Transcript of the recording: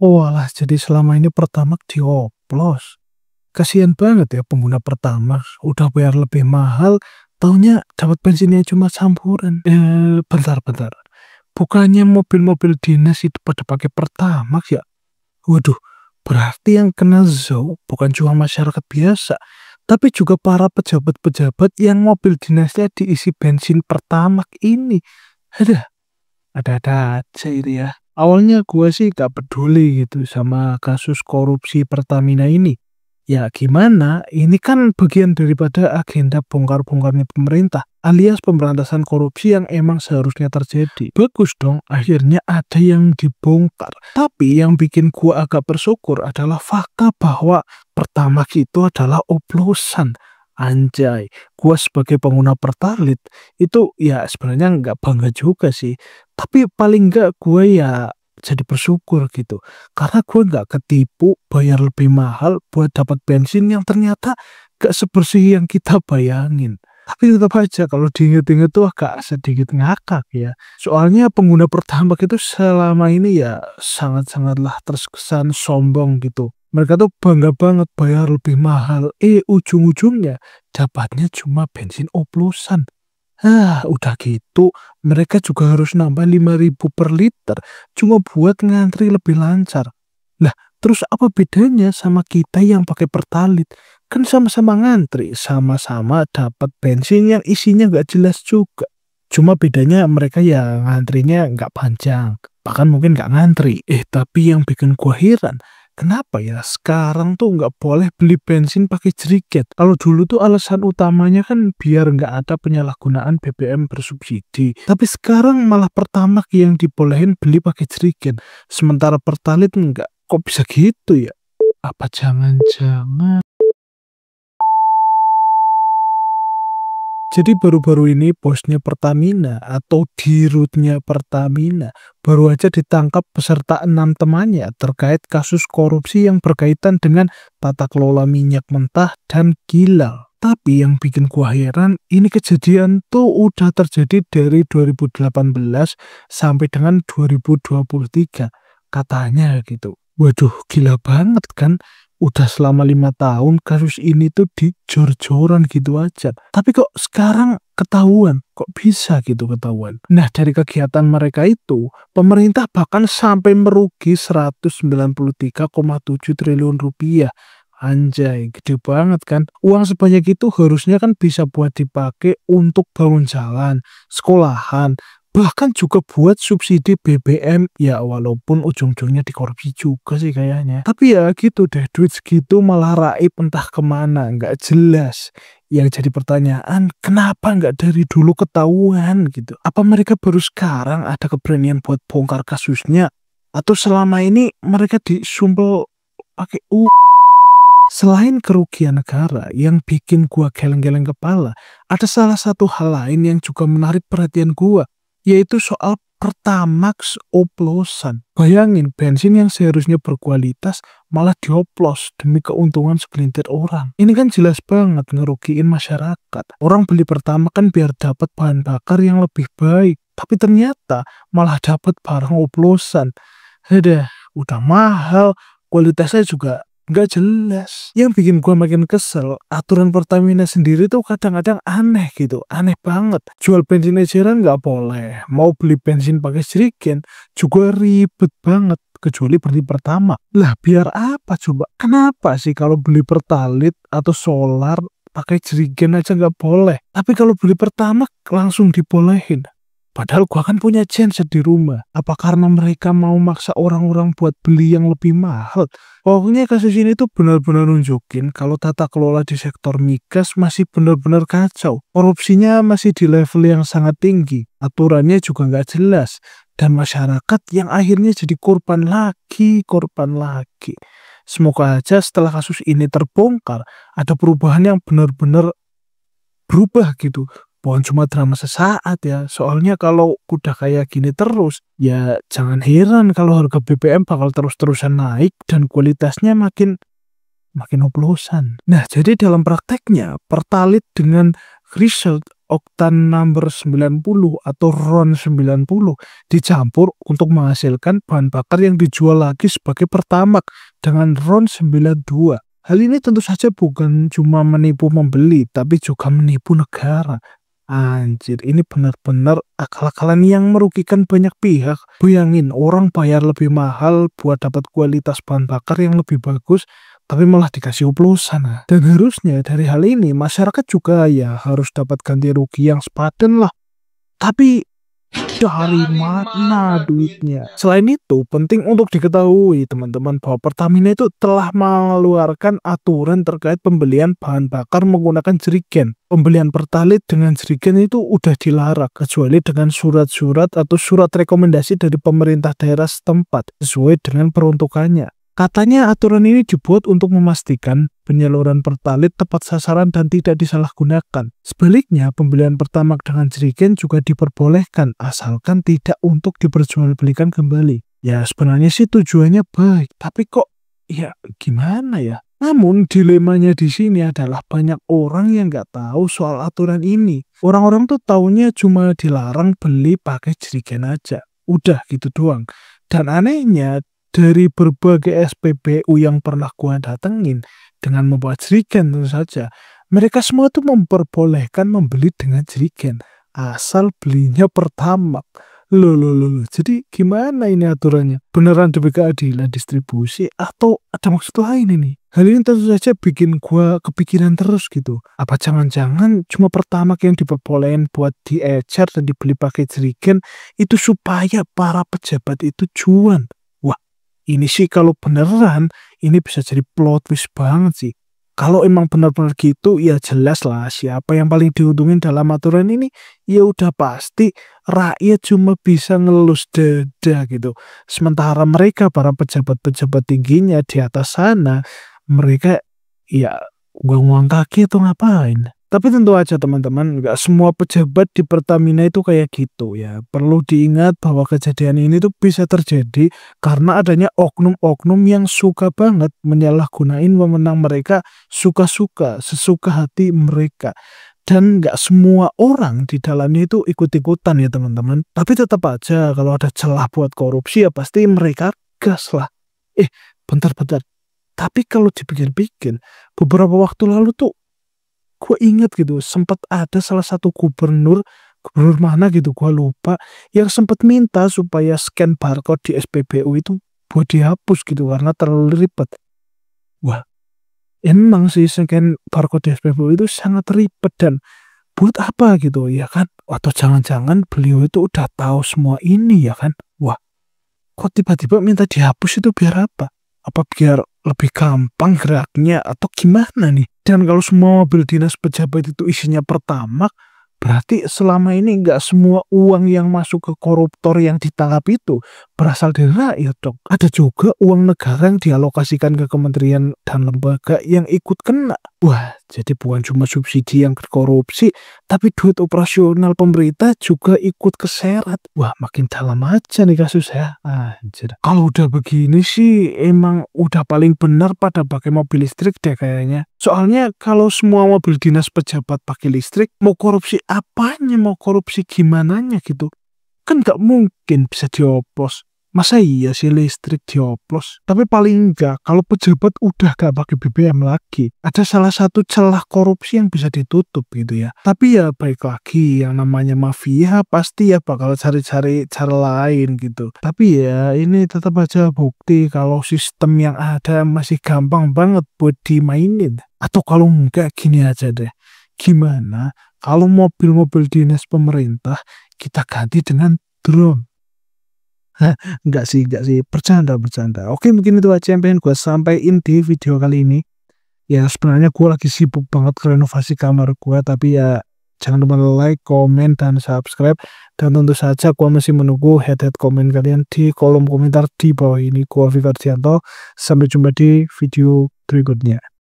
Oalah, jadi selama ini Pertamax dioplos. Kasihan banget ya pengguna Pertamax, udah bayar lebih mahal, taunya dapat bensinnya cuma campuran. Bentar. Bukannya mobil-mobil dinas itu pada pakai Pertamax ya? Waduh, berarti yang kena ZO bukan cuma masyarakat biasa, tapi juga para pejabat-pejabat yang mobil dinasnya diisi bensin Pertamax ini. Ada ada-ada aja itu ya. Awalnya gua sih gak peduli gitu sama kasus korupsi Pertamina ini. Ya gimana, ini kan bagian daripada agenda bongkar-bongkarnya pemerintah, alias pemberantasan korupsi yang emang seharusnya terjadi. Bagus dong, akhirnya ada yang dibongkar. Tapi yang bikin gua agak bersyukur adalah fakta bahwa Pertamax itu adalah oplosan. Anjay, gua sebagai pengguna Pertalite itu ya sebenarnya nggak bangga juga sih. Tapi paling nggak gue ya jadi bersyukur gitu. Karena gue nggak ketipu bayar lebih mahal buat dapat bensin yang ternyata gak sebersih yang kita bayangin. Tapi tetap aja kalau diinget-inget tuh agak sedikit ngakak ya. Soalnya pengguna Pertamax itu selama ini ya sangat-sangatlah terkesan sombong gitu. Mereka tuh bangga banget bayar lebih mahal. Ujung-ujungnya dapatnya cuma bensin oplosan. Udah gitu, mereka juga harus nambah 5.000 per liter cuma buat ngantri lebih lancar. Lah, terus apa bedanya sama kita yang pakai Pertalite? Kan sama-sama ngantri, sama-sama dapat bensin yang isinya nggak jelas juga. Cuma bedanya mereka ya ngantrinya nggak panjang, bahkan mungkin nggak ngantri. Tapi yang bikin gua heran, kenapa ya sekarang tuh nggak boleh beli bensin pakai jerigen? Kalau dulu tuh alasan utamanya kan biar nggak ada penyalahgunaan BBM bersubsidi. Tapi sekarang malah Pertamax yang dibolehin beli pakai jerigen. Sementara Pertalite nggak. Kok bisa gitu ya? Apa jangan-jangan? Jadi baru-baru ini bosnya Pertamina atau dirutnya Pertamina baru aja ditangkap beserta 6 temannya terkait kasus korupsi yang berkaitan dengan tata kelola minyak mentah dan kilal. Tapi yang bikin gua heran, ini kejadian tuh udah terjadi dari 2018 sampai dengan 2023. Katanya gitu. Waduh, gila banget kan? Udah selama 5 tahun kasus ini tuh dijor-joran gitu aja. Tapi kok sekarang ketahuan? Kok bisa gitu ketahuan? Nah, dari kegiatan mereka itu, pemerintah bahkan sampai merugi 193,7 triliun rupiah. Anjay, gede banget kan? Uang sebanyak itu harusnya kan bisa buat dipakai untuk bangun jalan, sekolahan, bahkan juga buat subsidi BBM, ya walaupun ujung-ujungnya dikorupsi juga sih kayaknya. Tapi ya gitu deh, duit segitu malah raib entah kemana, nggak jelas. Yang jadi pertanyaan, kenapa nggak dari dulu ketahuan gitu? Apa mereka baru sekarang ada keberanian buat bongkar kasusnya? Atau selama ini mereka disumpel pakai Selain kerugian negara yang bikin gua geleng-geleng kepala, ada salah satu hal lain yang juga menarik perhatian gua, yaitu soal Pertamax oplosan. Bayangin, bensin yang seharusnya berkualitas malah dioplos demi keuntungan segelintir orang. Ini kan jelas banget ngerugiin masyarakat. Orang beli Pertamax kan biar dapat bahan bakar yang lebih baik, tapi ternyata malah dapat barang oplosan. Udah mahal, kualitasnya juga nggak jelas. Yang bikin gua makin kesel, aturan Pertamina sendiri tuh kadang-kadang aneh gitu, aneh banget. Jual bensin eceran nggak boleh, mau beli bensin pakai jerigen juga ribet banget, kecuali beli Pertamax. Lah biar apa coba? Kenapa sih kalau beli Pertalite atau solar pakai jerigen aja nggak boleh, tapi kalau beli Pertamax langsung dibolehin? Padahal gua kan punya genset di rumah. Apa karena mereka mau maksa orang-orang buat beli yang lebih mahal? Pokoknya kasus ini tuh benar-benar nunjukin kalau tata kelola di sektor migas masih benar-benar kacau. Korupsinya masih di level yang sangat tinggi. Aturannya juga nggak jelas. Dan masyarakat yang akhirnya jadi korban lagi. Semoga aja setelah kasus ini terbongkar, ada perubahan yang benar-benar berubah gitu. Bukan cuma drama sesaat ya. Soalnya kalau udah kayak gini terus, ya jangan heran kalau harga BBM bakal terus-terusan naik dan kualitasnya makin oplosan. Nah, jadi dalam prakteknya Pertalite dengan result oktan number 90 atau RON 90 dicampur untuk menghasilkan bahan bakar yang dijual lagi sebagai Pertamax dengan RON 92. Hal ini tentu saja bukan cuma menipu pembeli, tapi juga menipu negara. Anjir, ini benar-benar akal-akalan yang merugikan banyak pihak. Bayangin, orang bayar lebih mahal buat dapat kualitas bahan bakar yang lebih bagus, tapi malah dikasih oplosan. Dan harusnya dari hal ini, masyarakat juga ya harus dapat ganti rugi yang sepadan lah. Tapi dari mana duitnya? Selain itu, penting untuk diketahui teman-teman bahwa Pertamina itu telah mengeluarkan aturan terkait pembelian bahan bakar menggunakan jerigen. Pembelian Pertalite dengan jerigen itu udah dilarang, kecuali dengan surat-surat atau surat rekomendasi dari pemerintah daerah setempat sesuai dengan peruntukannya. Katanya aturan ini dibuat untuk memastikan penyaluran Pertalite tepat sasaran dan tidak disalahgunakan. Sebaliknya, pembelian Pertamax dengan jerigen juga diperbolehkan asalkan tidak untuk diperjualbelikan kembali. Ya sebenarnya sih tujuannya baik, tapi kok ya gimana ya? Namun dilemanya di sini adalah banyak orang yang nggak tahu soal aturan ini. Orang-orang tuh taunya cuma dilarang beli pakai jerigen aja. Udah gitu doang. Dan anehnya, dari berbagai SPBU yang pernah gua datengin dengan membawa jerigen tentu saja, mereka semua tuh memperbolehkan membeli dengan jerigen asal belinya Pertamax. Loh. Jadi gimana ini aturannya? Beneran demi keadilan distribusi atau ada maksud lain ini? Hal ini tentu saja bikin gua kepikiran terus gitu. Apa jangan-jangan cuma Pertamax yang diperbolehin buat diecer dan dibeli pakai jerigen itu supaya para pejabat itu cuan? Ini sih kalau beneran, ini bisa jadi plot twist banget sih. Kalau emang benar-benar gitu, ya jelas lah siapa yang paling diuntungin dalam aturan ini. Ya udah pasti rakyat cuma bisa ngelus dada gitu. Sementara mereka, para pejabat-pejabat tingginya di atas sana, mereka ya uang kaki itu ngapain? Tapi tentu aja teman-teman, nggak semua pejabat di Pertamina itu kayak gitu ya. Perlu diingat bahwa kejadian ini tuh bisa terjadi karena adanya oknum-oknum yang suka banget menyalahgunain wewenang mereka suka-suka, sesuka hati mereka. Dan nggak semua orang di dalamnya itu ikut-ikutan ya teman-teman. Tapi tetap aja kalau ada celah buat korupsi ya pasti mereka gas lah. Bentar. Tapi kalau dipikir-pikir, beberapa waktu lalu tuh gue inget gitu, sempat ada salah satu gubernur mana gitu, gue lupa, yang sempat minta supaya scan barcode di SPBU itu buat dihapus gitu karena terlalu ribet. Wah, emang sih scan barcode di SPBU itu sangat ribet dan buat apa gitu ya kan? Atau jangan-jangan beliau itu udah tahu semua ini ya kan? Wah, kok tiba-tiba minta dihapus itu biar apa? Apa biar lebih gampang geraknya atau gimana nih? Dan kalau semua mobil dinas pejabat itu isinya Pertamax, berarti selama ini nggak semua uang yang masuk ke koruptor yang ditangkap itu berasal dari rakyat dong. Ada juga uang negara yang dialokasikan ke kementerian dan lembaga yang ikut kena. Wah, jadi bukan cuma subsidi yang korupsi, tapi duit operasional pemerintah juga ikut keseret. Wah, makin dalam aja nih kasusnya. Anjir. Kalau udah begini sih emang udah paling benar pada pakai mobil listrik deh kayaknya. Soalnya kalau semua mobil dinas pejabat pakai listrik, mau korupsi apanya, mau korupsi gimananya gitu. Kan nggak mungkin bisa dioplos. Masa iya sih listrik dioplos? Tapi paling enggak, kalau pejabat udah gak pakai BBM lagi, ada salah satu celah korupsi yang bisa ditutup gitu ya. Tapi ya baik lagi, yang namanya mafia pasti ya bakal cari-cari cara lain gitu. Tapi ya ini tetap aja bukti kalau sistem yang ada masih gampang banget buat dimainin. Atau kalau enggak gini aja deh, gimana kalau mobil-mobil dinas pemerintah kita ganti dengan drone? Enggak sih, bercanda. Oke, mungkin itu aja yang pengen gue sampaikan di video kali ini. Ya sebenarnya gue lagi sibuk banget renovasi kamar gue, tapi ya jangan lupa like, komen, dan subscribe. Dan tentu saja gue masih menunggu head komen kalian di kolom komentar di bawah ini. Gue Vivardianto, sampai jumpa di video berikutnya.